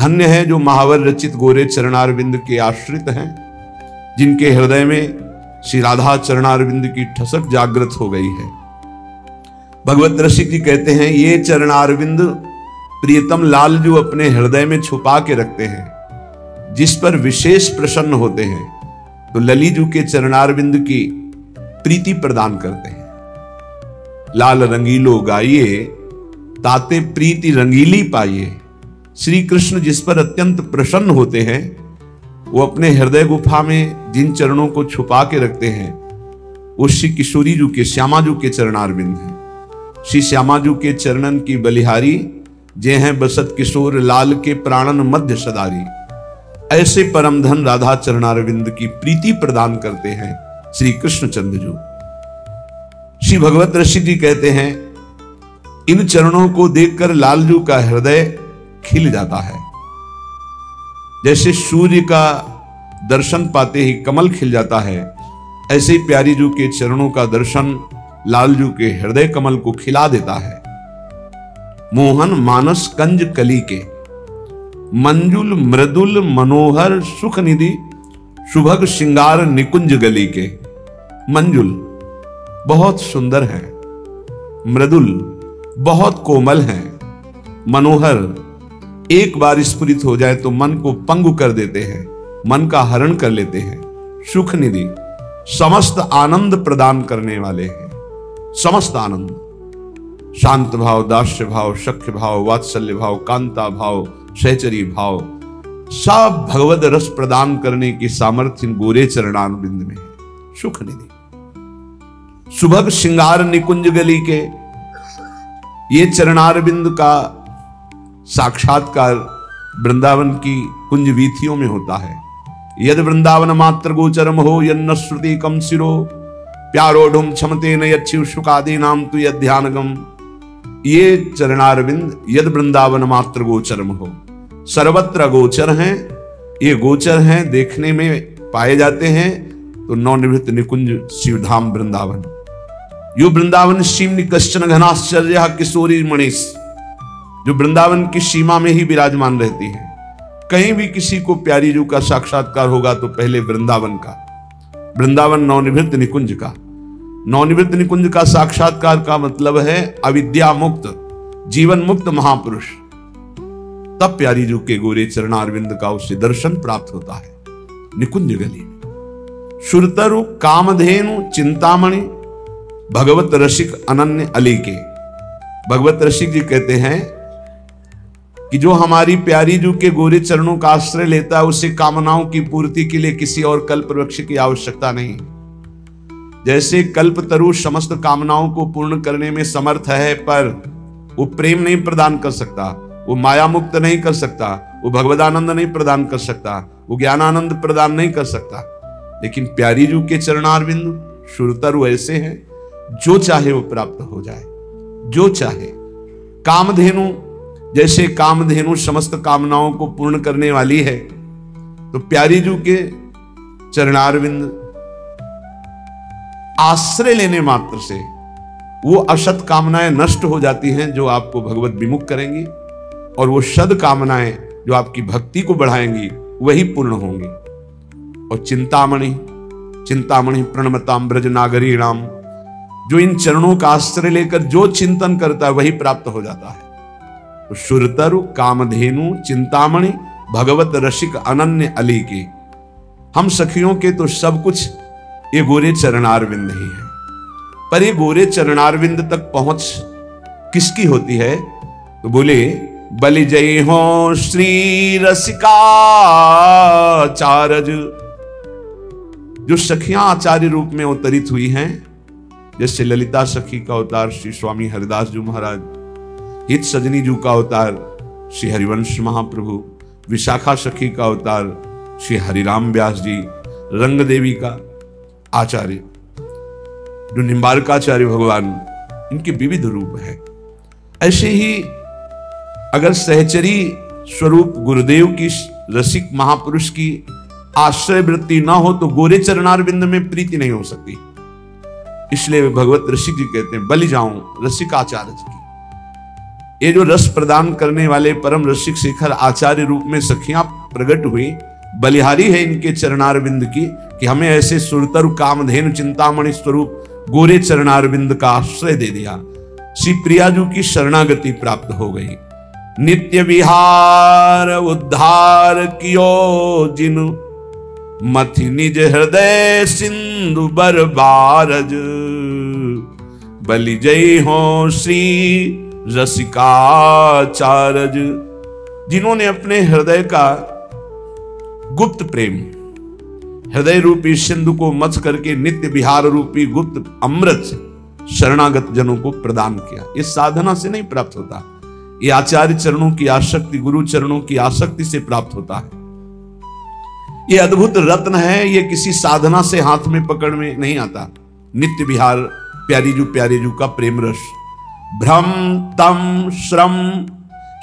धन्य है जो महावर रचित गोरे चरणारविंद के आश्रित हैं, जिनके हृदय में श्री राधा चरणारविंद की ठसक जागृत हो गई है। भगवत रसिक जी कहते हैं, ये चरणारविंद प्रियतम लाल जो अपने हृदय में छुपा के रखते हैं, जिस पर विशेष प्रसन्न होते हैं, तो ललीजू के चरणारविंद की प्रीति प्रदान करते हैं। लाल रंगीलो गाइए, ताते प्रीति रंगीली पाइए। श्री कृष्ण जिस पर अत्यंत प्रसन्न होते हैं, वो अपने हृदय गुफा में जिन चरणों को छुपा के रखते हैं, वो श्री किशोरी जू के, श्यामा जू के चरणारविंद हैं। श्री श्यामा जू के चरणन की बलिहारी, जे हैं बसत किशोर लाल के प्राणन मध्य सदारी। ऐसे परम धन राधा चरणारविंद की प्रीति प्रदान करते हैं श्री कृष्णचंद्र जू। श्री भगवत रसिक जी कहते हैं, इन चरणों को देखकर लालजू का हृदय खिल जाता है। जैसे सूर्य का दर्शन पाते ही कमल खिल जाता है, ऐसे ही प्यारी जू के चरणों का दर्शन लालजू के हृदय कमल को खिला देता है। मोहन मानस कंज कली के, मंजुल मृदुल मनोहर सुख निधि, सुभग श्रृंगार निकुंज गली के। मंजुल बहुत सुंदर है, मृदुल बहुत कोमल है, मनोहर एक बार स्फुरित हो जाए तो मन को पंगु कर देते हैं, मन का हरण कर लेते हैं। सुख निधि समस्त आनंद प्रदान करने वाले हैं, समस्त आनंद, शांत भाव, दास्य भाव, सख्य भाव, वात्सल्य भाव, कांता भाव, सहचरी भाव, सब भगवद रस प्रदान करने की सामर्थ्य इन गोरे चरणारविंद में है। सुख निधि सुभग श्रृंगार निकुंज गली के, ये चरणारविंद का साक्षात्कार वृंदावन की कुंज वीथियों में होता है। यद वृंदावन मात्र गोचरम हो, यन्न श्रुति कम सिरो, प्यारोढ़ुम क्षमते न यच्छिव शुकादि नाम तु यध्यानगम। ये चरणारविंद यद वृंदावन मात्र गोचरम हो, सर्वत्र गोचर हैं, ये गोचर हैं, देखने में पाए जाते हैं। तो नवनिवृत्त निकुंज शिवधाम वृंदावन, यो वृंदावन सीमनि कश्चन घनाश्चर्य किशोरी मणिस, जो वृंदावन की सीमा में ही विराजमान रहती है। कहीं भी किसी को प्यारी जू का साक्षात्कार होगा तो पहले वृंदावन का, वृंदावन नवनिवृत्त निकुंज का। नवनिवृत्त निकुंज का साक्षात्कार का मतलब है अविद्या मुक्त, जीवन मुक्त महापुरुष। तब प्यारी जू के गोरे चरणारविंद का उससे दर्शन प्राप्त होता है निकुंज गली में। सुरतरु कामधेनु चिंतामणि, भगवत रसिक अनन्य अली के। भगवत रसिक जी कहते हैं कि जो हमारी प्यारी जू के गोरे चरणों का आश्रय लेता है, उसे कामनाओं की पूर्ति के लिए किसी और कल्प वृक्ष की आवश्यकता नहीं। जैसे कल्पतरु समस्त कामनाओं को पूर्ण करने में समर्थ है, पर वो प्रेम नहीं प्रदान कर सकता, वो माया मुक्त नहीं कर सकता, वो भगवदानंद नहीं प्रदान कर सकता, वो ज्ञानानंद प्रदान नहीं कर सकता। लेकिन प्यारी जू के चरणारविंद सुरतरु ऐसे हैं, जो चाहे वो प्राप्त हो जाए, जो चाहे। कामधेनु, जैसे कामधेनु समस्त कामनाओं को पूर्ण करने वाली है, तो प्यारी जू के चरणारविंद आश्रय लेने मात्र से वो असत कामनाएं नष्ट हो जाती हैं जो आपको भगवत विमुख करेंगी, और वो सद कामनाएं जो आपकी भक्ति को बढ़ाएंगी वही पूर्ण होंगी। और चिंतामणि, चिंतामणि प्रणमताम ब्रज नागरी राम, जो इन चरणों का आश्रय लेकर जो चिंतन करता है वही प्राप्त हो जाता है। तो सुरतरु कामधेनु चिंतामणि भगवत रसिक अनन्य अली की। हम सखियों के तो सब कुछ ये गोरे चरणारविंद ही है, पर ये गोरे चरणारविंद तक पहुंच किसकी होती है? तो बोले, बलि जय हो श्री रसिका चारज, जो सखियां आचार्य रूप में अवतरित हुई हैं, जैसे ललिता सखी का अवतार श्री स्वामी हरिदास जी महाराज, हित सजनी जू का अवतार श्री हरिवंश महाप्रभु, विशाखा सखी का अवतार श्री हरिराम व्यास जी, रंग देवी का आचार्य जो निम्बारकाचार्य भगवान, इनके विविध रूप है। ऐसे ही अगर सहचरी स्वरूप गुरुदेव की रसिक महापुरुष की आश्रय वृत्ति ना हो तो गोरे चरणारविंद में प्रीति नहीं हो सकती। इसलिए भगवत रसिक जी कहते हैं, बलि जाऊं रसिकाचार्य की। ये जो रस प्रदान करने वाले परम रसिक शेखर आचार्य रूप में सखियां प्रकट हुई, बलिहारी है इनके चरणारविंद की कि हमें ऐसे सुरतर कामधेनु चिंतामणि स्वरूप गोरे चरणारविंद का आश्रय दे दिया। श्री प्रियाजू की शरणागति प्राप्त हो गई। नित्य विहार उद्धार कियो जिनु मथि निज हृदय सिंधु बरबारज। बलि जय हो श्री रसिकाचारज। जिन्होंने अपने हृदय का गुप्त प्रेम, हृदय रूपी सिंधु को मथ करके नित्य विहार रूपी गुप्त अमृत शरणागत जनों को प्रदान किया। इस साधना से नहीं प्राप्त होता, ये आचार्य चरणों की आसक्ति, गुरु चरणों की आसक्ति से प्राप्त होता है। ये अद्भुत रत्न है, ये किसी साधना से हाथ में पकड़ में नहीं आता। नित्य विहार प्यारीजू का प्रेम रस। भ्रम तम श्रम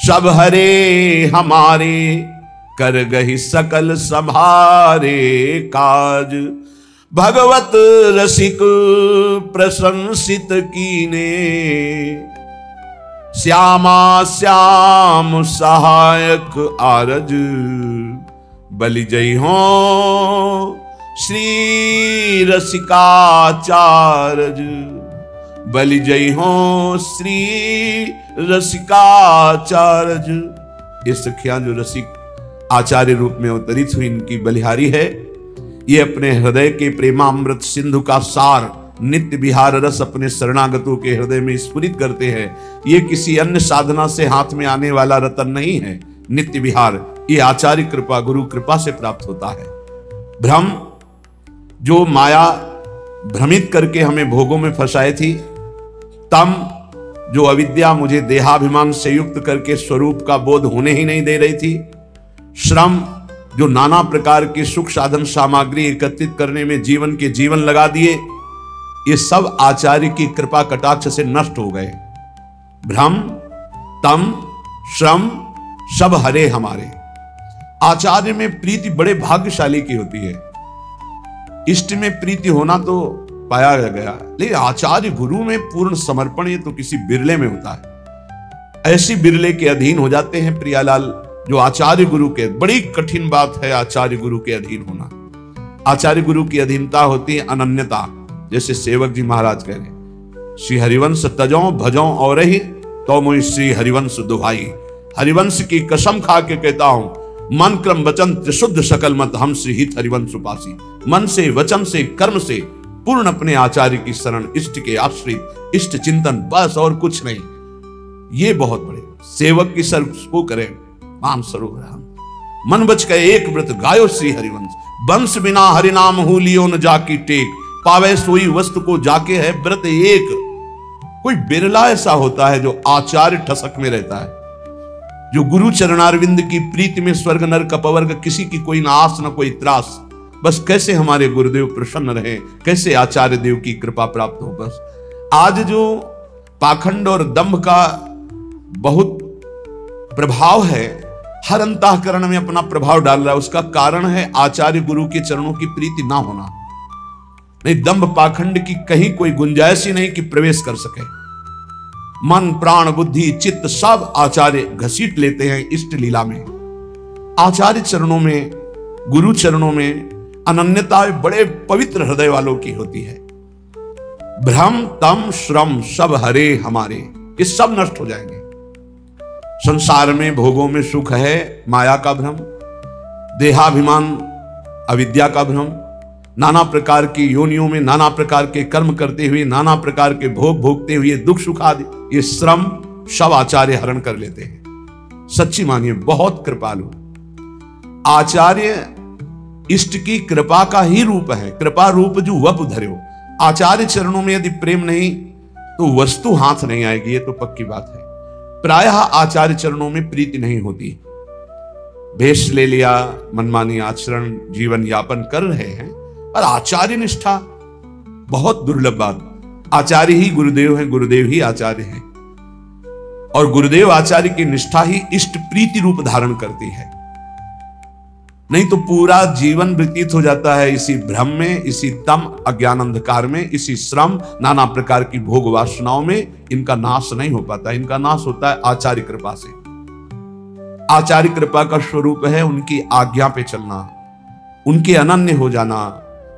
सब हरे हमारे, कर गही सकल संभारे काज। भगवत रसिक प्रशंसित कीने, श्यामा श्याम सहायक आरज। बलि जय हो श्री रसिकाचारज। बलि जय हो श्री रसिकाचारज। ये सखियां जो रसिक आचार्य रूप में अवतरित हुई, इनकी बलिहारी है। ये अपने हृदय के प्रेमामृत सिंधु का सार नित्य विहार रस अपने शरणागतों के हृदय में स्फुरित करते हैं। ये किसी अन्य साधना से हाथ में आने वाला रतन नहीं है। नित्य विहार ये आचार्य कृपा, गुरु कृपा से प्राप्त होता है। भ्रम, जो माया भ्रमित करके हमें भोगों में फंसाई थी। तम, जो अविद्या मुझे देहाभिमान से युक्त करके स्वरूप का बोध होने ही नहीं दे रही थी। श्रम, जो नाना प्रकार की सुख साधन सामग्री एकत्रित करने में जीवन के जीवन लगा दिए, ये सब आचार्य की कृपा कटाक्ष से नष्ट हो गए। भ्रम, तम, श्रम सब हरे हमारे। आचार्य में प्रीति बड़े भाग्यशाली की होती है। इष्ट में प्रीति होना तो पाया गया, लेकिन आचार्य गुरु में पूर्ण समर्पण ये तो किसी बिरले में होता है। ऐसी बिरले के अधीन हो जाते हैं प्रियालाल जो आचार्य गुरु के। बड़ी कठिन बात है आचार्य गुरु के अधीन होना। आचार्य गुरु की अधीनता होती है अनन्यता। जैसे सेवक जी महाराज कह रहे, श्री हरिवंश तजो भजो और ही तो मुझे श्री हरिवंश दुहाई। हरिवंश की कसम खा के कहता हूं, मन क्रम वचन त्रिशुद्ध सकल मत हम श्री हित हरिवंश उपासी। मन से, वचन से, कर्म से पूर्ण अपने आचार्य की शरण, इष्ट के आश्रित, इष्ट चिंतन, बस और कुछ नहीं। ये बहुत बड़े सेवक की सर्व को करें। मान सरोवर हम मन बच गए एक व्रत गायो श्री हरिवंश। वंश बिना हरिनाम हु लियो न जाकी टेक। पावे सोई वस्तु को जाके है व्रत एक। कोई बिरला ऐसा होता है जो आचार्य ठसक में रहता है, जो गुरु चरणारविंद की प्रीति में स्वर्ग नरक अपवर्ग किसी की कोई ना आस न कोई त्रास। बस कैसे हमारे गुरुदेव प्रसन्न रहे, कैसे आचार्य देव की कृपा प्राप्त हो। बस आज जो पाखंड और दंभ का बहुत प्रभाव है, हर अंतःकरण में अपना प्रभाव डाल रहा है, उसका कारण है आचार्य गुरु के चरणों की प्रीति ना होना। नहीं, दंभ पाखंड की कहीं कोई गुंजाइश ही नहीं कि प्रवेश कर सके। मन प्राण बुद्धि चित्त सब आचार्य घसीट लेते हैं इष्ट लीला में। आचार्य चरणों में, गुरु चरणों में अनन्यता बड़े पवित्र हृदय वालों की होती है। भ्रम तम श्रम सब हरे हमारे, ये सब नष्ट हो जाएंगे। संसार में भोगों में सुख है माया का भ्रम, देहाभिमान अविद्या का भ्रम, नाना प्रकार की योनियों में नाना प्रकार के कर्म करते हुए, नाना प्रकार के भोग भोगते हुए दुख सुख आदि, ये श्रम सब आचार्य हरण कर लेते हैं। सच्ची मानिए, बहुत कृपालु आचार्य इष्ट की कृपा का ही रूप है। कृपा रूप जो वप धर्यो। आचार्य चरणों में यदि प्रेम नहीं तो वस्तु हाथ नहीं आएगी, ये तो पक्की बात है। प्रायः आचार्य चरणों में प्रीति नहीं होती। भेष ले लिया, मनमानी आचरण, जीवन यापन कर रहे हैं, पर आचार्य निष्ठा बहुत दुर्लभ बात। आचार्य ही गुरुदेव है, गुरुदेव ही आचार्य है, और गुरुदेव आचार्य की निष्ठा ही इष्ट प्रीति रूप धारण करती है। नहीं तो पूरा जीवन व्यतीत हो जाता है इसी भ्रम में, इसी तम अज्ञान अंधकार में, इसी श्रम नाना प्रकार की भोग वासनाओं में। इनका नाश नहीं हो पाता। इनका नाश होता है आचार्य कृपा से। आचार्य कृपा का स्वरूप है उनकी आज्ञा पे चलना, उनके अनन्य हो जाना,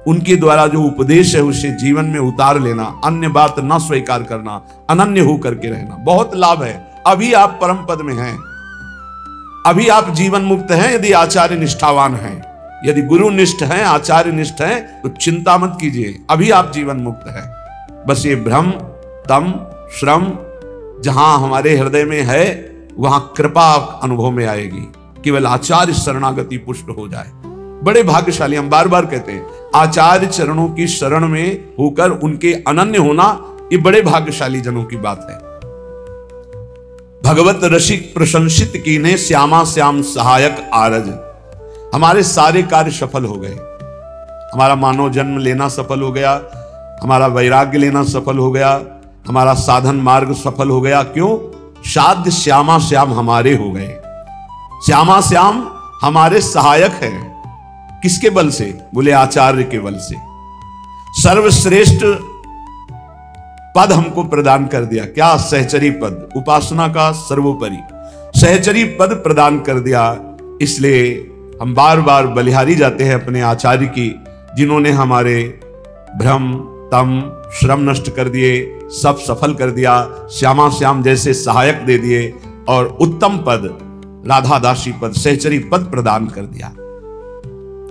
उनके द्वारा जो उपदेश है उसे जीवन में उतार लेना, अन्य बात न स्वीकार करना, अनन्य हो करके रहना। बहुत लाभ है। अभी आप परम पद में हैं, अभी आप जीवन मुक्त हैं यदि आचार्य निष्ठावान हैं। यदि गुरु निष्ठ हैं, आचार्य निष्ठ हैं, तो चिंता मत कीजिए, अभी आप जीवन मुक्त हैं। बस ये भ्रम, तम, श्रम जहां हमारे हृदय में है वहां कृपा अनुभव में आएगी। केवल आचार्य शरणागति पुष्ट हो जाए, बड़े भाग्यशाली। हम बार बार कहते हैं आचार्य चरणों की शरण में होकर उनके अनन्य होना, ये बड़े भाग्यशाली जनों की बात है। भगवत रसिक प्रशंसित कीन्हे, श्यामा श्याम सहायक आरज। हमारे सारे कार्य सफल हो गए। हमारा मानव जन्म लेना सफल हो गया, हमारा वैराग्य लेना सफल हो गया, हमारा साधन मार्ग सफल हो गया। क्यों? साध्य श्यामा श्याम हमारे हो गए। श्यामा श्याम हमारे सहायक हैं। किसके बल से? बोले आचार्य के बल से। सर्वश्रेष्ठ पद हमको प्रदान कर दिया। क्या? सहचरी पद, उपासना का सर्वोपरि सहचरी पद प्रदान कर दिया। इसलिए हम बार बार बलिहारी जाते हैं अपने आचार्य की, जिन्होंने हमारे भ्रम, तम, श्रम नष्ट कर दिए, सब सफल कर दिया, श्यामा श्याम जैसे सहायक दे दिए और उत्तम पद, राधा दासी पद, सहचरी पद प्रदान कर दिया।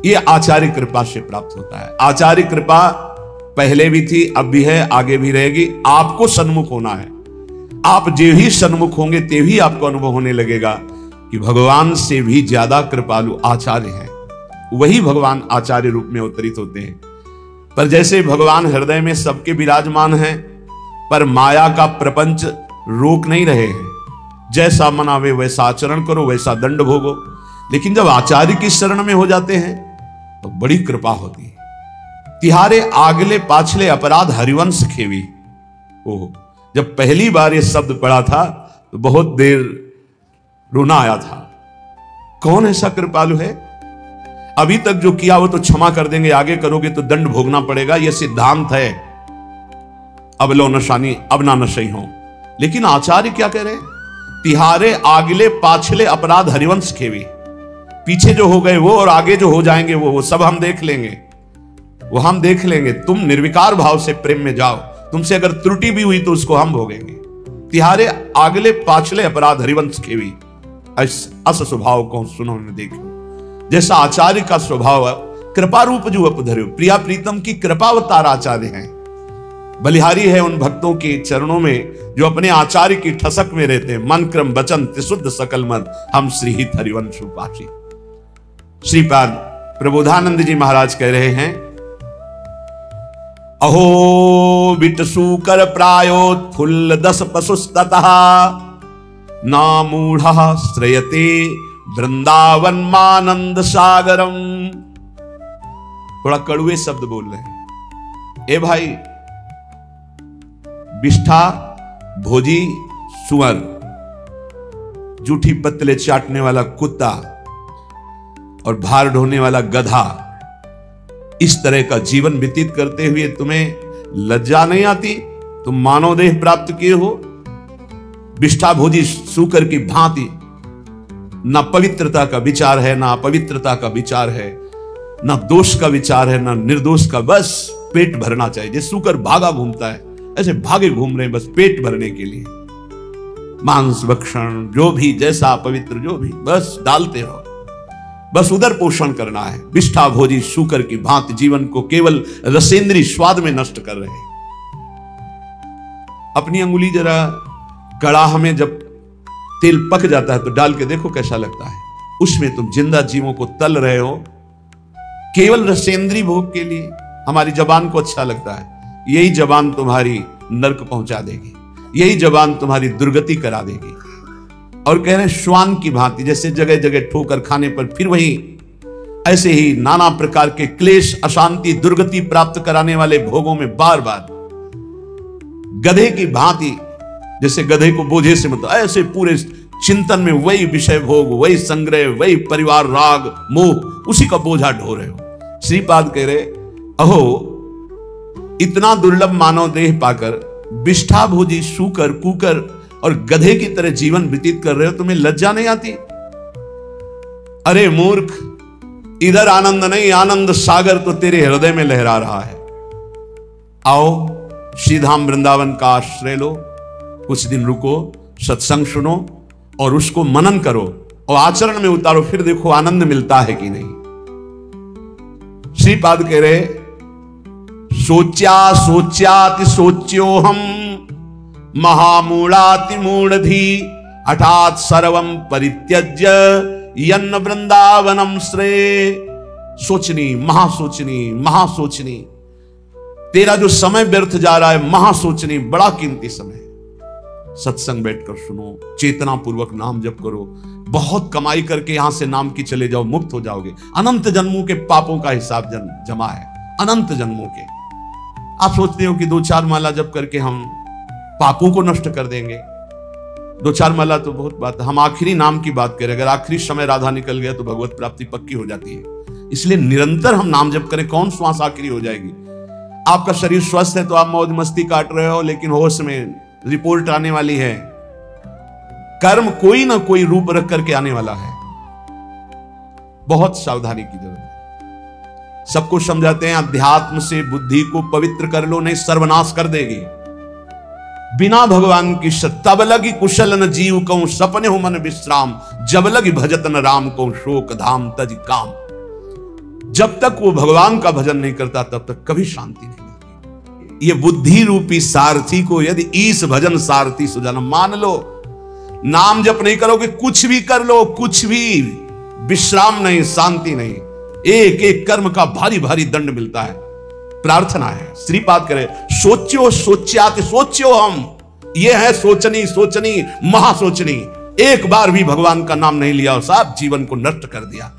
यह आचार्य कृपा से प्राप्त होता है। आचार्य कृपा पहले भी थी, अब भी है, आगे भी रहेगी। आपको सन्मुख होना है। आप जो ही सन्मुख होंगे ते ही आपको अनुभव होने लगेगा कि भगवान से भी ज्यादा कृपालु आचार्य है। वही भगवान आचार्य रूप में अवतरित होते हैं। पर जैसे भगवान हृदय में सबके विराजमान हैं, पर माया का प्रपंच रोक नहीं रहे हैं। जैसा मनावे वैसा आचरण करो, वैसा दंड भोगो। लेकिन जब आचार्य की शरण में हो जाते हैं तो बड़ी कृपा होती है। तिहारे आगले पाछले अपराध हरिवंश खेवी। ओह, जब पहली बार ये शब्द पढ़ा था तो बहुत देर रोना आया था। कौन ऐसा कृपालु है? अभी तक जो किया वो तो क्षमा कर देंगे, आगे करोगे तो दंड भोगना पड़ेगा, यह सिद्धांत है। अब लो नशानी, अब ना नशई हो। लेकिन आचार्य क्या कह रहे हैं? तिहारे आगले पाछले अपराध हरिवंश खेवी। पीछे जो हो गए वो और आगे जो हो जाएंगे वो सब हम देख लेंगे, वो हम देख लेंगे। तुम निर्विकार भाव से प्रेम में जाओ। तुमसे अगर त्रुटि भी हुई तो उसको हम भोगेंगे। तिहारे आगले पाछले अपराध हरिवंश खेवी, अस स्वभाव को सुनो में देखो। जैसा आचार्य का स्वभाव है, कृपा रूप जो अपधर्यो, प्रिया प्रीतम की कृपावतार आचार्य हैं। बलिहारी है उन भक्तों के चरणों में जो अपने आचार्य की ठसक में रहते हैं। मन क्रम वचन त्रिशुद्ध सकल मद, हम श्रीहित हरिवंश उपासी। श्रीपाद प्रबोधानंद जी महाराज कह रहे हैं, अहो विटसूकर प्रायोत्फुल्ल दस पशुस्ततः ना मूढ़ श्रयते वृंदावन मानंद सागरम। थोड़ा कड़ुए शब्द बोल रहे हैं। ए भाई, बिष्ठा भोजी सुअर, जूठी पत्तले चाटने वाला कुत्ता और भार ढोने वाला गधा, इस तरह का जीवन व्यतीत करते हुए तुम्हें लज्जा नहीं आती? तुम मानव देह प्राप्त किए हो। बिष्ठा भोजी सूकर की भांति ना पवित्रता का विचार है, ना अपवित्रता का विचार है, ना दोष का विचार है, ना निर्दोष का। बस पेट भरना चाहिए। जैसे सूकर भागा घूमता है, ऐसे भागे घूम रहे हैं बस पेट भरने के लिए। मांस भक्षण जो भी, जैसा पवित्र जो भी, बस डालते रहो। बस उधर पोषण करना है। बिष्ठा भोजी सूकर की भांति जीवन को केवल रसेंद्री स्वाद में नष्ट कर रहे हैं। अपनी अंगुली जरा कड़ाह में जब तेल पक जाता है तो डाल के देखो कैसा लगता है। उसमें तुम जिंदा जीवों को तल रहे हो केवल रसेंद्री भोग के लिए। हमारी जबान को अच्छा लगता है, यही जबान तुम्हारी नरक पहुंचा देगी, यही जबान तुम्हारी दुर्गति करा देगी। और कह रहे हैं श्वान की भांति, जैसे जगह जगह ठोकर खाने पर फिर वही, ऐसे ही नाना प्रकार के क्लेश, अशांति, दुर्गति प्राप्त कराने वाले भोगों में बार बार गधे की भांति, जैसे गधे को बोझे से मतलब ऐसे पूरे चिंतन में वही विषय भोग, वही संग्रह, वही परिवार राग मोह, उसी का बोझा ढो रहे हो। श्रीपाद कह रहे, अहो इतना दुर्लभ मानव देह पाकर विष्ठा भोजी सूकर कुकर और गधे की तरह जीवन व्यतीत कर रहे हो, तुम्हें लज्जा नहीं आती? अरे मूर्ख, इधर आनंद नहीं, आनंद सागर तो तेरे हृदय में लहरा रहा है। आओ श्रीधाम वृंदावन का आश्रय लो, कुछ दिन रुको, सत्संग सुनो और उसको मनन करो और आचरण में उतारो, फिर देखो आनंद मिलता है कि नहीं। श्रीपाद कह रहे, सोच्या सोच्याति सोच्यो हम महामूढ़ाति मूढ़धी हठात सर्वम परित्यज्य यन्न वृंदावनम श्रेय। सोचनी, महासोचनी, महासोचनी, तेरा जो समय व्यर्थ जा रहा है, महासोचनी, बड़ा कीमती समय है। सत्संग बैठकर सुनो, चेतना पूर्वक नाम जप करो, बहुत कमाई करके यहां से नाम की चले जाओ, मुक्त हो जाओगे। अनंत जन्मों के पापों का हिसाब जमा है, अनंत जन्मों के। आप सोचते हो कि 2-4 माला जप करके हम पापों को नष्ट कर देंगे। 2-4 माला तो बहुत बात है, हम आखिरी नाम की बात करें। अगर आखिरी समय राधा निकल गया तो भगवत प्राप्ति पक्की हो जाती है। इसलिए निरंतर हम नाम जप करें, कौन श्वास आखिरी हो जाएगी। आपका शरीर स्वस्थ है तो आप मौज मस्ती काट रहे हो, लेकिन होश में रिपोर्ट आने वाली है। कर्म कोई ना कोई रूप रख करके आने वाला है, बहुत सावधानी की जरूरत है। सबको समझाते हैं अध्यात्म से बुद्धि को पवित्र कर लो, नहीं सर्वनाश कर देगी। बिना भगवान की तब लगी कुशल न जीव कहूं सपने हो मन विश्राम, जब लगी भजत न राम कहूं शोक धाम तज काम। जब तक वो भगवान का भजन नहीं करता तब तक कभी शांति नहीं मिलती। ये बुद्धि रूपी सारथी को यदि ईस भजन सारथी सुजान मान लो, नाम जप नहीं करोगे, कुछ भी कर लो, कुछ भी, विश्राम नहीं, शांति नहीं, एक एक कर्म का भारी भारी दंड मिलता है। प्रार्थना है, श्रीपाद करे, सोच्यो सोच्याति सोच्यो हम, ये है सोचनी, सोचनी, महासोचनी। एक बार भी भगवान का नाम नहीं लिया और साहब जीवन को नष्ट कर दिया।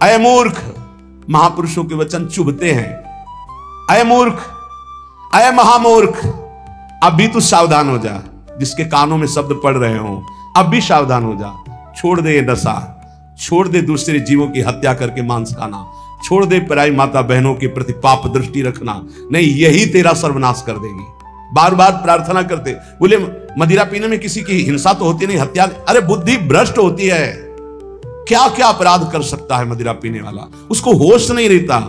अय मूर्ख, महापुरुषों के वचन चुभते हैं। अय मूर्ख, अय महामूर्ख, अब भी तू सावधान हो जा। जिसके कानों में शब्द पड़ रहे हो, अब भी सावधान हो जा। छोड़ दे ये नशा, छोड़ दे दूसरे जीवों की हत्या करके मांस खाना, छोड़ दे पराई माता बहनों के प्रति पाप दृष्टि रखना, नहीं यही तेरा सर्वनाश कर देगी। बार बार प्रार्थना करते, बोले मदिरा पीने में किसी की हिंसा तो होती नहीं, हत्या, अरे बुद्धि भ्रष्ट होती है। क्या क्या अपराध कर सकता है मदिरा पीने वाला, उसको होश नहीं रहता।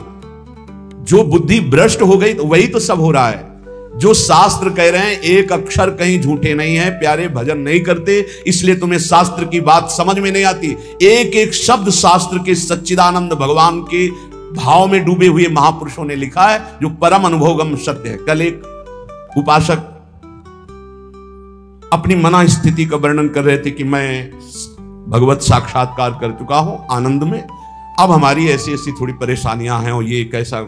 जो बुद्धि भ्रष्ट हो गई तो वही तो सब हो रहा है। जो शास्त्र कह रहे हैं एक अक्षर कहीं झूठे नहीं है। प्यारे भजन नहीं करते, इसलिए तुम्हें शास्त्र की बात समझ में नहीं आती। एक एक शब्द शास्त्र के सच्चिदानंद भगवान के भाव में डूबे हुए महापुरुषों ने लिखा है, जो परम अनुभवगम सत्य है। कल एक उपासक अपनी मना स्थिति का वर्णन कर रहे थे कि मैं भगवत साक्षात्कार कर चुका हूं आनंद में, अब हमारी ऐसी ऐसी थोड़ी परेशानियां हैं और ये कैसा।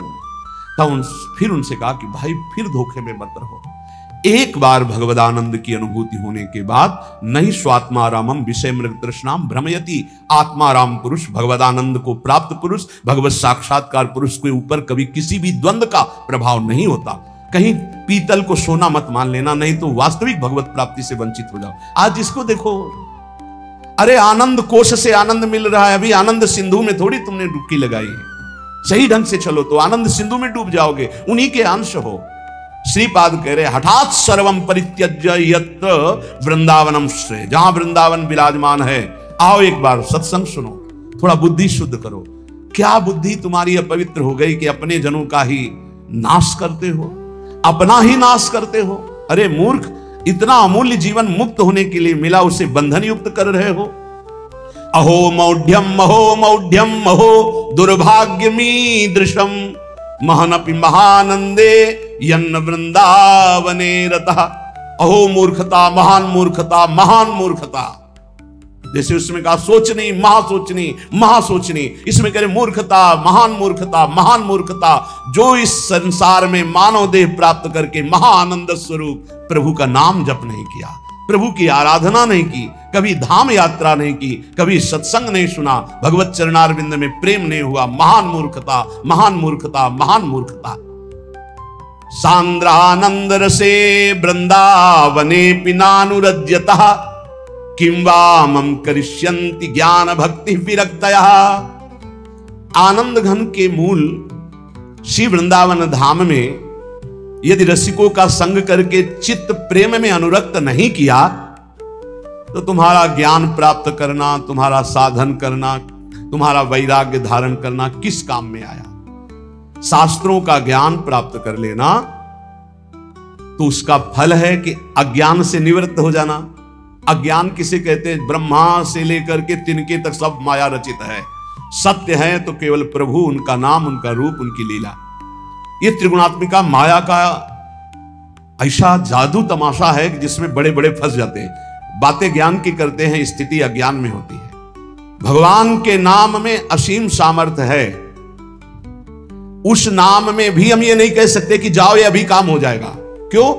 तब फिर उनसे कहा कि भाई फिर धोखे में मत रहो। एक बार भगवदानंद की अनुभूति होने के बाद नहीं स्वात्मारामम विषय मृग तृष्णाम भ्रमयति, आत्माराम पुरुष, भगवदानंद को प्राप्त पुरुष, भगवत साक्षात्कार पुरुष के ऊपर कभी किसी भी द्वंद्व का प्रभाव नहीं होता। कहीं पीतल को सोना मत मान लेना, नहीं तो वास्तविक भगवत प्राप्ति से वंचित हो जाओ। आज जिसको देखो, अरे आनंद कोश से आनंद मिल रहा है, अभी आनंद सिंधु में थोड़ी तुमने डुबकी लगाई है। सही ढंग से चलो तो आनंद सिंधु में डूब जाओगे, उन्हीं के अंश हो। श्रीपाद कह रहे, हठात सर्वम परित्यज्य यत्र वृंदावनम श्रेय, जहां वृंदावन विराजमान है, आओ एक बार सत्संग सुनो, थोड़ा बुद्धि शुद्ध करो। क्या बुद्धि तुम्हारी अपवित्र हो गई कि अपने जनों का ही नाश करते हो, अपना ही नाश करते हो। अरे मूर्ख, इतना अमूल्य जीवन मुक्त होने के लिए मिला, उसे बंधन युक्त कर रहे हो। अहो मौढ़्यम अहो दुर्भाग्यमीदृशम महनपि महानंदे यन्न वृंदावने रतः। अहो मूर्खता, महान मूर्खता, महान मूर्खता। जैसे उसमें कहा सोचनी, महासोचनी, महासोचनी, इसमें कह रहे मूर्खता, महान मूर्खता, महान मूर्खता, जो इस संसार में मानव देह प्राप्त करके महाआनंद स्वरूप प्रभु का नाम जप नहीं किया, प्रभु की आराधना नहीं की, कभी धाम यात्रा नहीं की, कभी सत्संग नहीं सुना, भगवत चरणारविंद में प्रेम नहीं हुआ। महान मूर्खता, महान मूर्खता, महान मूर्खता। सांद्रानंद रसे वृंदावने पिनानुरज्यतः किं वा मम करिष्यन्ति ज्ञान भक्ति विरक्तयः। आनंद घन के मूल श्री वृंदावन धाम में यदि रसिकों का संग करके चित्त प्रेम में अनुरक्त नहीं किया तो तुम्हारा ज्ञान प्राप्त करना, तुम्हारा साधन करना, तुम्हारा वैराग्य धारण करना किस काम में आया। शास्त्रों का ज्ञान प्राप्त कर लेना तो उसका फल है कि अज्ञान से निवृत्त हो जाना। अज्ञान किसे कहते हैं? ब्रह्मा से लेकर के तिनके तक सब माया रचित है। सत्य है तो केवल प्रभु, उनका नाम, उनका रूप, उनकी लीला। ये त्रिगुणात्मिका माया का ऐसा जादू तमाशा है कि जिसमें बड़े बड़े फंस जाते हैं। बातें ज्ञान की करते हैं, स्थिति अज्ञान में होती है। भगवान के नाम में असीम सामर्थ्य है। उस नाम में भी हम ये नहीं कह सकते कि जाओ ये अभी काम हो जाएगा। क्यों?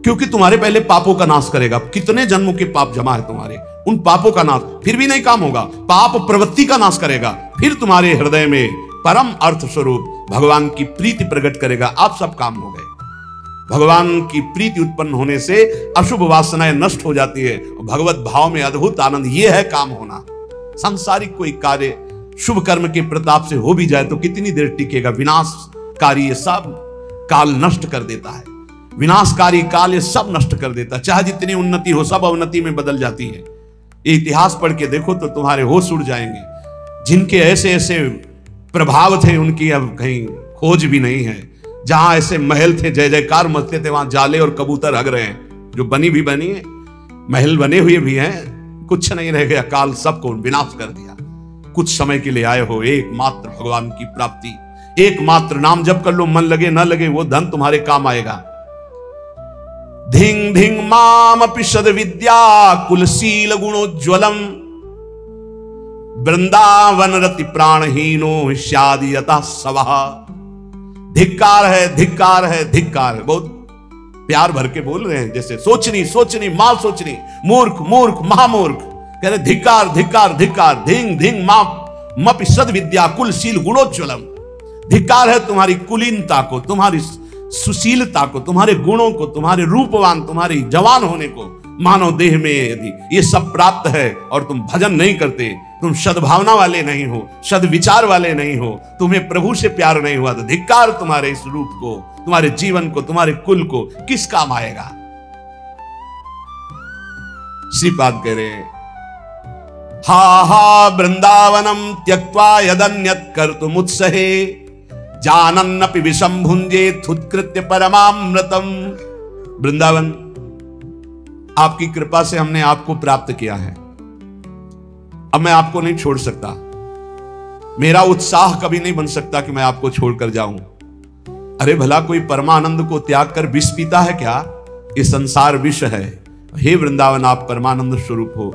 क्योंकि तुम्हारे पहले पापों का नाश करेगा। कितने जन्मों के पाप जमा है तुम्हारे, उन पापों का नाश, फिर भी नहीं काम होगा। पाप प्रवृत्ति का नाश करेगा, फिर तुम्हारे हृदय में परम अर्थ स्वरूप भगवान की प्रीति प्रकट करेगा। आप सब काम हो गए। भगवान की प्रीति उत्पन्न होने से अशुभ वासनाएं नष्ट हो जाती है। भगवत भाव में अद्भुत आनंद, ये है काम होना। सांसारिक कोई कार्य शुभ कर्म के प्रताप से हो भी जाए तो कितनी देर टिकेगा। विनाशकारी ये सब काल नष्ट कर देता है। विनाशकारी काल ये सब नष्ट कर देता है। चाहे जितनी उन्नति हो, सब अवनति में बदल जाती है। ये इतिहास पढ़ के देखो तो तुम्हारे होश उड़ जाएंगे। जिनके ऐसे ऐसे प्रभाव थे उनकी अब कहीं खोज भी नहीं है। जहां ऐसे महल थे, जय जयकार मचते थे, वहां जाले और कबूतर हग रहे हैं। जो बनी भी बनी है, महल बने हुए भी हैं, कुछ नहीं रह गया। काल सबको विनाश कर दिया। कुछ समय के लिए आए हो, एकमात्र भगवान की प्राप्ति, एकमात्र नाम जप कर लो। मन लगे न लगे वो धन तुम्हारे काम आएगा। धिंग धिंग माम पिशद विद्या कुलशील गुणोज्वलम वृंदावन रति प्राणहीनो श्यादियता सवः। धिक्कार है, धिक्कार है, धिक्कार है। बहुत प्यार भर के बोल रहे हैं, जैसे सोचनी सोचनी मां सोचनी, मूर्ख मूर्ख महामूर्ख। कह रहे धिक्कार धिक्कार धिक्कार। धिंग धिंग माम मपि सद विद्या कुलशील गुणोज्वलम। धिक्कार है तुम्हारी कुलीनता को, तुम्हारी सुशीलता को, तुम्हारे गुणों को, तुम्हारे रूपवान, तुम्हारी जवान होने को। मानव देह में यदि ये सब प्राप्त है और तुम भजन नहीं करते, तुम सद्भावना वाले नहीं हो, सद्विचार वाले नहीं हो, तुम्हें प्रभु से प्यार नहीं हुआ, तो धिक्कार तुम्हारे इस रूप को, तुम्हारे जीवन को, तुम्हारे कुल को किस काम आएगा। श्रीपाद कह रहे हा हा वृंदावनम त्यक्त्वा यदन्यत् कर्तुमुत्सहे जानन्नपि विषम भुंजेत् उत्कृत्य परमामृतम। वृंदावन, आपकी कृपा से हमने आपको प्राप्त किया है। अब मैं आपको नहीं छोड़ सकता। मेरा उत्साह कभी नहीं बन सकता कि मैं आपको छोड़कर जाऊं। अरे भला कोई परमानंद को त्याग कर विष पीता है क्या? ये संसार विष है। हे वृंदावन, आप परमानंद स्वरूप हो।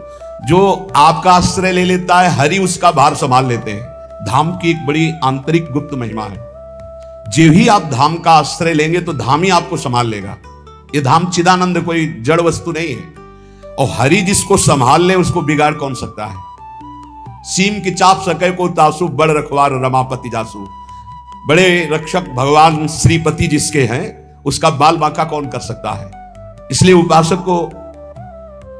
जो आपका आश्रय ले लेता है, हरि उसका भार संभाल लेते हैं। धाम की एक बड़ी आंतरिक गुप्त महिमा है। जो ही आप धाम का आश्रय लेंगे तो धाम ही आपको संभाल लेगा। ये धाम चिदानंद कोई जड़ वस्तु नहीं है। और हरि जिसको संभाल ले उसको बिगाड़ कौन सकता है। सीम की चाप सके को तासु, बड़ रखवार रमापति जासु। बड़े रक्षक भगवान श्रीपति जिसके हैं, उसका बाल बांका कौन कर सकता है। इसलिए उपासक को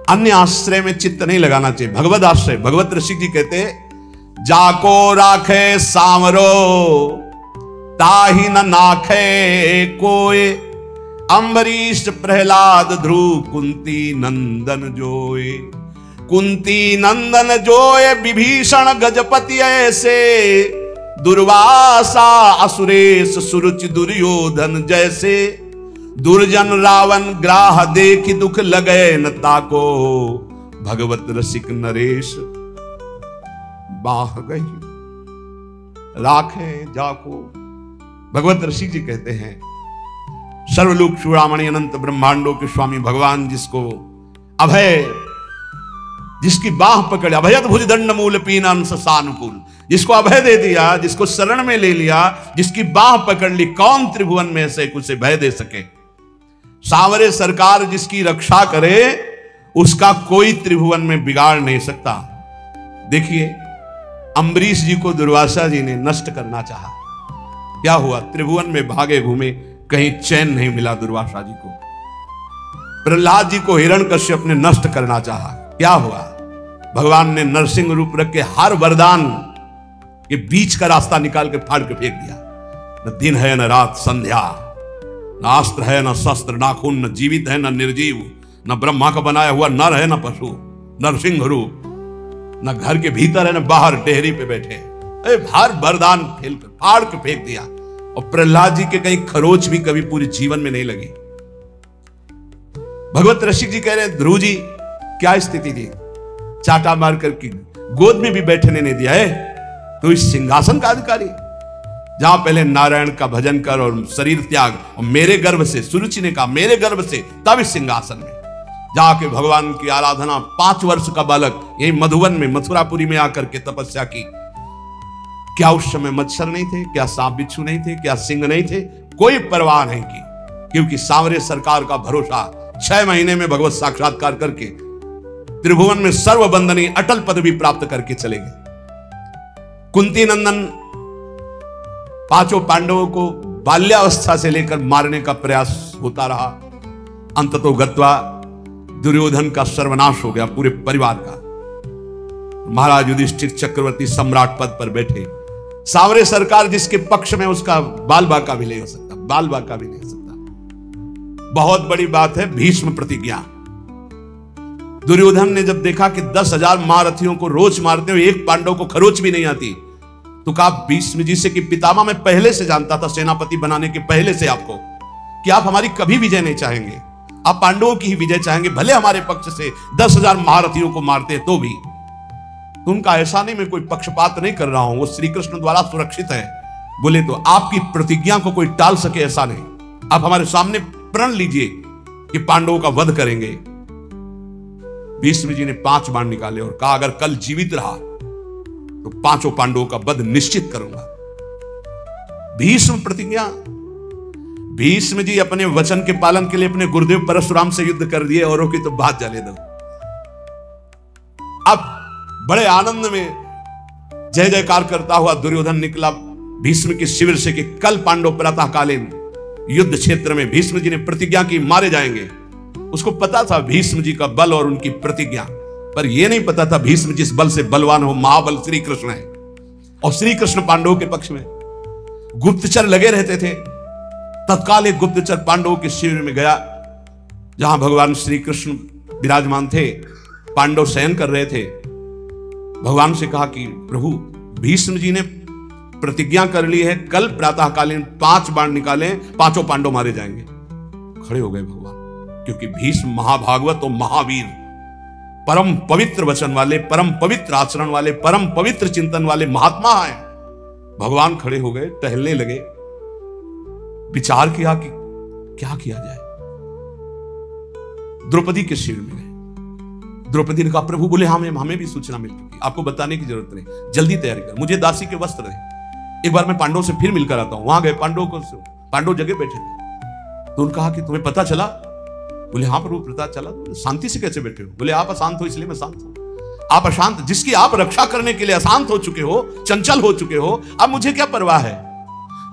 अन्य आश्रय में चित्त नहीं लगाना चाहिए। भगवत आश्रय, भगवत ऋषि जी कहते हैं, जाको राखे सांवरो ताहि न नाखे कोय। अम्बरीश प्रहलाद ध्रुव कुंती नंदन जोय। कुंती नंदन जोय विभीषण गजपति ऐसे। दुर्वासा असुरेश सुरुचि दुर्योधन जैसे। दुर्जन रावण ग्राह देखि दुख लगे न ताको। भगवत रसिक नरेश बाह गई राखे जाको। भगवत ऋषि जी कहते हैं, सर्वलोक चूड़ामणि अनंत ब्रह्मांडों के स्वामी भगवान जिसको अभय, जिसकी बाह पकड़, अभयत भुज दंड मूल पीन अंश सानुकूल, जिसको अभय दे दिया, जिसको शरण में ले लिया, जिसकी बाह पकड़ ली, कौन त्रिभुवन में से उसे भय दे सके। सांवरे सरकार जिसकी रक्षा करे, उसका कोई त्रिभुवन में बिगाड़ नहीं सकता। देखिए, अम्बरीश जी को दुर्वासा जी ने नष्ट करना चाहा, क्या हुआ? त्रिभुवन में भागे घूमे, कहीं चैन नहीं मिला दुर्वासा जी को। प्रहलाद जी को हिरण्यकश्यप ने नष्ट करना चाहा, क्या हुआ? भगवान ने नरसिंह रूप रख के हर वरदान के बीच का रास्ता निकाल के फाड़ के फेंक दिया। न दिन है न रात संध्या, न अस्त्र है न शस्त्र, नाखून न जीवित है न निर्जीव, न ब्रह्मा का बनाया हुआ नर है न पशु, नरसिंह रूप, न घर के भीतर है न बाहर डेहरी पे बैठे। हर वरदान फेल कर फाड़ के फेंक दिया। और प्रहलाद जी के कहीं खरोच भी कभी पूरे जीवन में नहीं लगी। भगवत रसिक जी कह रहे हैं, ध्रुव जी क्या स्थिति थी, चाटा मार करके गोद में भी बैठने नहीं दिया है, तो इस सिंहासन का अधिकारी, जहां पहले नारायण का भजन कर और शरीर त्याग, और मेरे गर्भ से, सुरुचि ने कहा मेरे गर्भ से, तब इस सिंहासन में जाके भगवान की आराधना। 5 वर्ष का बालक यही मधुवन में, मथुरापुरी में आकर के तपस्या की। क्या उस समय मच्छर नहीं थे, क्या सांप बिच्छू नहीं थे, क्या सिंह नहीं थे? कोई परवाह नहीं की, क्योंकि सांवरे सरकार का भरोसा 6 महीने में भगवत साक्षात्कार करके त्रिभुवन में सर्वबंदनीय अटल पदवी प्राप्त करके चले गए। कुंती नंदन 5 पांडवों को बाल्यावस्था से लेकर मारने का प्रयास होता रहा। अंततो गत्वा दुर्योधन का सर्वनाश हो गया, पूरे परिवार का। महाराज युधिष्ठिर चक्रवर्ती सम्राट पद पर बैठे। सांवरे सरकार जिसके पक्ष में, उसका बाल बाका भी नहीं हो सकता, बाल बाका भी नहीं हो सकता। बहुत बड़ी बात है भीष्म प्रतिज्ञा। दुर्योधन ने जब देखा कि 10,000 महारथियों को रोज मारते हो, एक पांडव को खरोच भी नहीं आती, तो कहा भीष्म जी से कि पितामह मैं पहले से जानता था, सेनापति बनाने के पहले से आपको, कि आप हमारी कभी विजय नहीं चाहेंगे, आप पांडवों की ही विजय चाहेंगे, भले हमारे पक्ष से 10,000 महारथियों को मारते तो भी। तो उनका ऐसा नहीं, मैं कोई पक्षपात नहीं कर रहा हूं, वो श्री कृष्ण द्वारा सुरक्षित है। बोले तो आपकी प्रतिज्ञा को कोई टाल सके ऐसा नहीं, आप हमारे सामने प्रण लीजिए कि पांडवों का वध करेंगे। भीष्म जी ने 5 बाण निकाले और कहा अगर कल जीवित रहा तो 5 पांडवों का वध निश्चित करूंगा। भीष्म प्रतिज्ञा। भीष्म जी अपने वचन के पालन के लिए अपने गुरुदेव परशुराम से युद्ध कर दिए, औरों की तो बात जाने दो। अब बड़े आनंद में जय जयकार करता हुआ दुर्योधन निकला भीष्म के शिविर से कि कल पांडव प्रातःकालीन युद्ध क्षेत्र में, भीष्म जी ने प्रतिज्ञा की मारे जाएंगे। उसको पता था भीष्म जी का बल और उनकी प्रतिज्ञा, पर यह नहीं पता था भीष्म जिस बल से बलवान हो, महाबल श्री कृष्ण है, और श्री कृष्ण पांडवों के पक्ष में। गुप्तचर लगे रहते थे। तत्काल एक गुप्तचर पांडवों के शिविर में गया, जहां भगवान श्री कृष्ण विराजमान थे, पांडव शयन कर रहे थे। भगवान से कहा कि प्रभु भीष्म जी ने प्रतिज्ञा कर ली है, कल प्रातःकालीन 5 बाण निकालें, 5 पांडव मारे जाएंगे। खड़े हो गए भगवान, क्योंकि भीष्म महाभागवत और महावीर, परम पवित्र वचन वाले, परम पवित्र आचरण वाले, परम पवित्र चिंतन वाले महात्मा हैं। भगवान खड़े हो गए, टहलने लगे, विचार किया कि क्या किया जाए। द्रौपदी के शिविर में गए। द्रौपदी ने कहा प्रभु, बोले हमें भी सूचना मिल चुकी, आपको बताने की जरूरत नहीं, जल्दी तैयारी कर, मुझे दासी के वस्त्र दे, एक बार मैं पांडवों से फिर मिलकर आता हूं। वहां गए, पांडव जगह बैठे थे। तो उन्होंने कहा कि तुम्हें पता चला? बोले हाँ प्रभु पता चला। शांति से कैसे बैठे हो? बोले आप अशांत हो इसलिए मैं शांत हूं। आप अशांत, जिसकी आप रक्षा करने के लिए अशांत हो चुके हो, चंचल हो चुके हो, अब मुझे क्या परवाह है?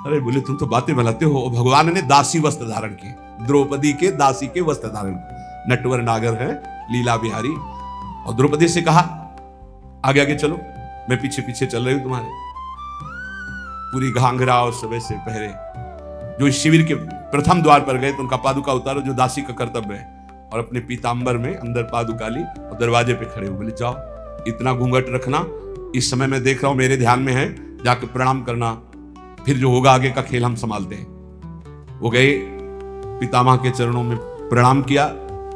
अरे बोले तुम तो बातें बनाते हो। भगवान ने दासी वस्त्र धारण किए, द्रौपदी के दासी के वस्त्र धारण किए। नटवर नागर है, लीला बिहारी। और द्रौपदी से कहा आगे आगे चलो, मैं पीछे पीछे चल रही हूं तुम्हारे। पूरी घाघरा और सब ऐसे पहरे। जो इस शिविर के प्रथम द्वार पर गए तो उनका पादुका उतारो, जो दासी का कर्तव्य है, और अपने पीतांबर में अंदर पादुका ली और दरवाजे पे खड़े हो। बोले जाओ, इतना घूंघट रखना, इस समय मैं देख रहा हूं मेरे ध्यान में है, जाके प्रणाम करना, फिर जो होगा आगे का खेल हम संभालते हैं। वो गए, पितामह के चरणों में प्रणाम किया,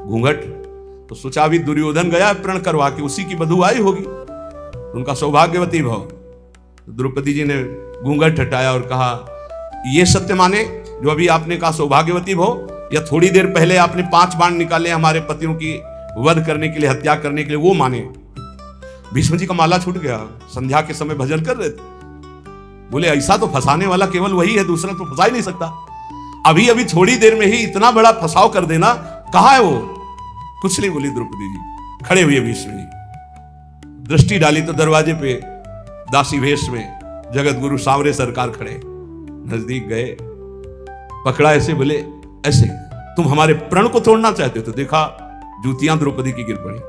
घूंघट। तो सोचा अभी दुर्योधन गया प्रण करवा के, उसी की बधू आई होगी, उनका सौभाग्यवती भव। तो द्रौपदी जी ने घूंघट हटाया और कहा ये सत्य माने जो अभी आपने कहा सौभाग्यवती भव, या थोड़ी देर पहले आपने 5 बाण निकाले हमारे पतियों की वध करने के लिए, हत्या करने के लिए, वो माने? भीष्म जी का माला छूट गया, संध्या के समय भजन कर रहे थे। बोले ऐसा तो फंसाने वाला केवल वही है, दूसरा तो फंसा ही नहीं सकता। अभी अभी थोड़ी देर में ही इतना बड़ा फंसाव कर देना, कहां है वो? कुछ नहीं बोली द्रौपदी जी। खड़े हुए भीष्म जी, दृष्टि डाली तो दरवाजे पे दासी वेश में जगत गुरु सांवरे सरकार खड़े। नजदीक गए, पकड़ा ऐसे, बोले ऐसे तुम हमारे प्रण को तोड़ना चाहते हो? तो देखा जूतियां द्रौपदी की गिर पड़ी।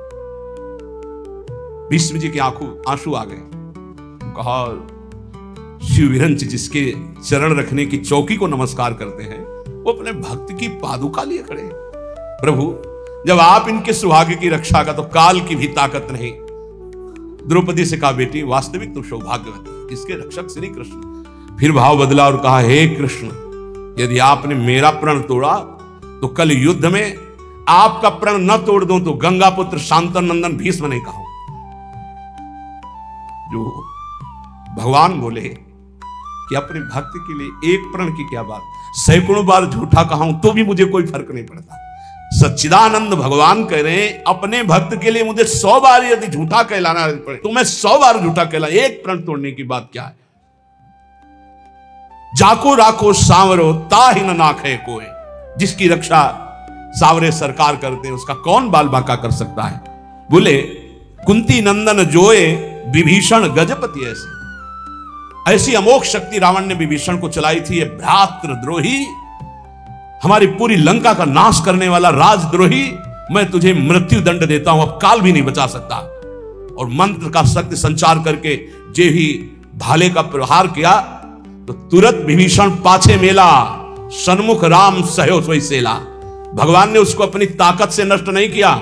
भीष्म जी के आंसू आ गए। कहा, शिव विरंच जिसके चरण रखने की चौकी को नमस्कार करते हैं, वो अपने भक्त की पादुका लिए खड़े हैं। प्रभु, जब आप इनके सुहाग की रक्षा का तो काल की भी ताकत नहीं। द्रौपदी से कहा, बेटी वास्तविक तो सौभाग्यवती, इसके रक्षक श्री कृष्ण। फिर भाव बदला और कहा, हे कृष्ण, यदि आपने मेरा प्रण तोड़ा तो कल युद्ध में आपका प्रण न तोड़ दूं तो गंगा पुत्र शांतनंदन भीष्म नहीं कहूं। जो भगवान बोले कि अपने भक्त के लिए एक प्रण की क्या बात, सैकड़ों बार झूठा कहूं तो भी मुझे कोई फर्क नहीं पड़ता। सच्चिदानंद भगवान कह रहे हैं, अपने भक्त के लिए मुझे 100 बार यदि झूठा कहलाना पड़े तो मैं 100 बार झूठा कहला, एक प्रण तोड़ने की बात क्या है। जाको राखो सांवरो ताहि न नाखे कोई, जिसकी रक्षा सावरे सरकार करते हैं उसका कौन बाल बांका कर सकता है। बोले, कुंती नंदन जोए विभीषण गजपति ऐसी अमोघ शक्ति रावण ने विभीषण को चलाई थी। ये भ्रातृद्रोही, हमारी पूरी लंका का नाश करने वाला राजद्रोही, मैं तुझे मृत्यु दंड देता हूं, अब काल भी नहीं बचा सकता। और मंत्र का शक्ति संचार करके जे ही भाले का प्रहार किया तो तुरंत विभीषण पाछे मेला, सन्मुख राम सहयो सोई सेला। भगवान ने उसको अपनी ताकत से नष्ट नहीं किया,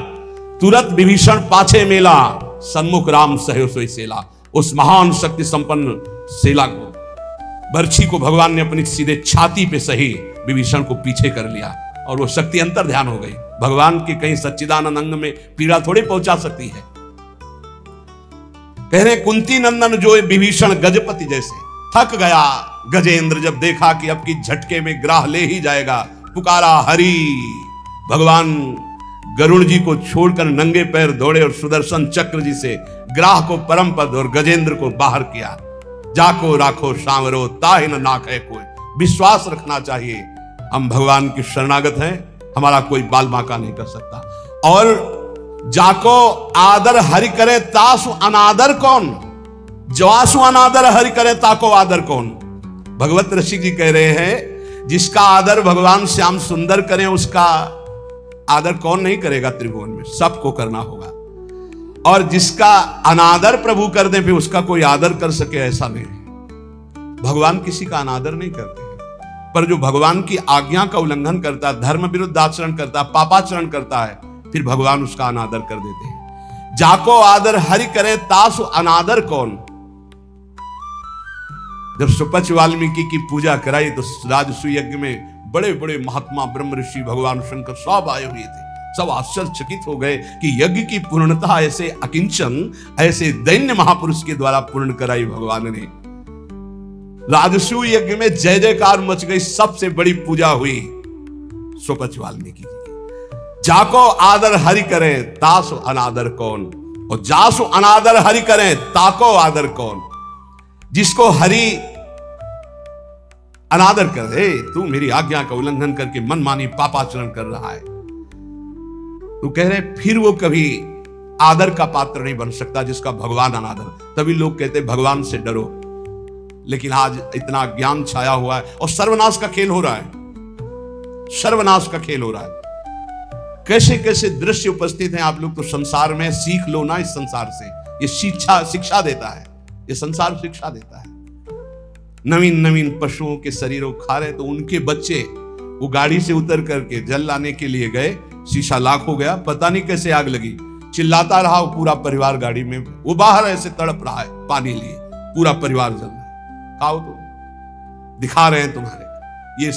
तुरंत विभीषण पाछे मेला, सन्मुख राम सहयो सोई सेला। उस महान शक्ति संपन्न सेला को, बर्छी को भगवान ने अपनी सीधे छाती पे सही विभीषण को पीछे कर लिया और वो शक्ति अंतर ध्यान हो गई। भगवान के कहीं सच्चिदानंद अंग में पीड़ा थोड़ी पहुंचा सकती है। कह रहे, कुंती नंदन जो विभीषण गजपति जैसे। थक गया गजेंद्र जब देखा कि अब की झटके में ग्राह ले ही जाएगा, पुकारा हरि। भगवान गरुड़ जी को छोड़कर नंगे पैर दौड़े और सुदर्शन चक्र जी से ग्राह को परम पद और गजेंद्र को बाहर किया। जाको राखो सांवरो ताहि न नाखे कोई। विश्वास रखना चाहिए, हम भगवान की शरणागत हैं, हमारा कोई बाल बांका नहीं कर सकता। और जाको आदर हरि करे तासु अनादर कौन, जवासु अनादर हरि करे ताको आदर कौन। भगवत ऋषि जी कह रहे हैं, जिसका आदर भगवान श्याम सुंदर करें उसका आदर कौन नहीं करेगा त्रिभुवन में, सबको करना होगा। और जिसका अनादर प्रभु कर दे फिर उसका कोई आदर कर सके ऐसा नहीं है। भगवान किसी का अनादर नहीं करते हैं, पर जो भगवान की आज्ञा का उल्लंघन करता है, धर्म विरुद्ध आचरण करता है, पापाचरण करता है, फिर भगवान उसका अनादर कर देते हैं। जाको आदर हरि करे तासु अनादर कौन। जब सुपच वाल्मीकि की पूजा कराई तो राजसूय यज्ञ में बड़े बड़े महात्मा ब्रह्म ऋषि भगवान शंकर सब आए हुए थे। सब आश्चर्यचकित हो गए कि यज्ञ की पूर्णता ऐसे अकिंचन, ऐसे दैन्य महापुरुष के द्वारा पूर्ण कराई भगवान ने। राजसूय यज्ञ में जय जयकार मच गई, सबसे बड़ी पूजा हुई सुपच वाल्मीकि की। जाको आदर हरि करे तासु अनादर कौन, और जासु अनादर हरि करे ताको आदर कौन। जिसको हरि अनादर कर दे, तू मेरी आज्ञा का उल्लंघन करके मनमानी पापाचरण कर रहा है, तो कह रहे फिर वो कभी आदर का पात्र नहीं बन सकता जिसका भगवान अनादर। तभी लोग कहते भगवान से डरो, लेकिन आज इतना ज्ञान छाया हुआ है और सर्वनाश का खेल हो रहा है, सर्वनाश का खेल हो रहा है। कैसे कैसे दृश्य उपस्थित हैं, आप लोग तो संसार में सीख लो ना, इस संसार से ये शिक्षा देता है, ये संसार शिक्षा देता है। नवीन नवीन पशुओं के शरीरों खा रहे तो उनके बच्चे वो गाड़ी से उतर करके जल लाने के लिए गए, शीशा लाख हो गया, पता नहीं कैसे आग लगी, चिल्लाता रहा वो पूरा परिवार गाड़ी में, वो बाहर ऐसे तड़प रहा है पानी लिए, पूरा परिवार जल रहा है। खाओ तो दिखा रहे हैं तुम्हारे। ये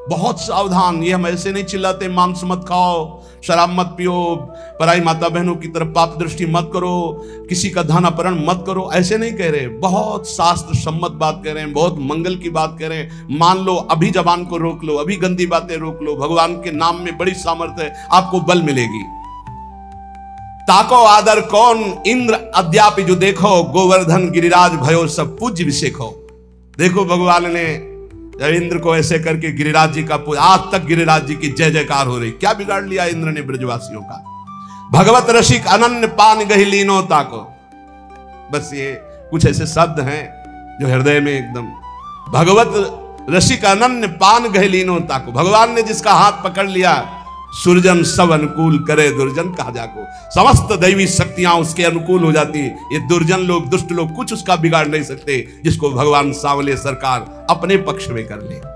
बहुत सावधान, ये हम ऐसे नहीं चिल्लाते मांस मत खाओ, शराब मत पियो, पराई माता बहनों की तरफ पाप दृष्टि मत करो, किसी का धन अपहरण मत करो, ऐसे नहीं कह रहे। बहुत शास्त्र सम्मत बात कह रहे हैं, बहुत मंगल की बात कह रहे हैं। मान लो अभी जबान को रोक लो, अभी गंदी बातें रोक लो, भगवान के नाम में बड़ी सामर्थ्य है, आपको बल मिलेगी। ताको आदर कौन इंद्र अद्यापि जो देखो, गोवर्धन गिरिराज भयो सब पूज्य विषेखो। देखो भगवान ने इंद्र को ऐसे करके गिरिराज जी का, आज तक गिरिराज जी की जय जयकार हो रही। क्या बिगाड़ लिया इंद्र ने ब्रजवासियों का। भगवत रसिक अनन्य पान गही लीनो ताको। बस ये कुछ ऐसे शब्द हैं जो हृदय में एकदम, भगवत रसिक अनन्य पान गही लीनो ताको। भगवान ने जिसका हाथ पकड़ लिया सुरजन सब अनुकूल करे दुर्जन कहा जाको। समस्त दैवी शक्तियां उसके अनुकूल हो जाती है। ये दुर्जन लोग, दुष्ट लोग कुछ उसका बिगाड़ नहीं सकते, जिसको भगवान सांवले सरकार अपने पक्ष में कर ले।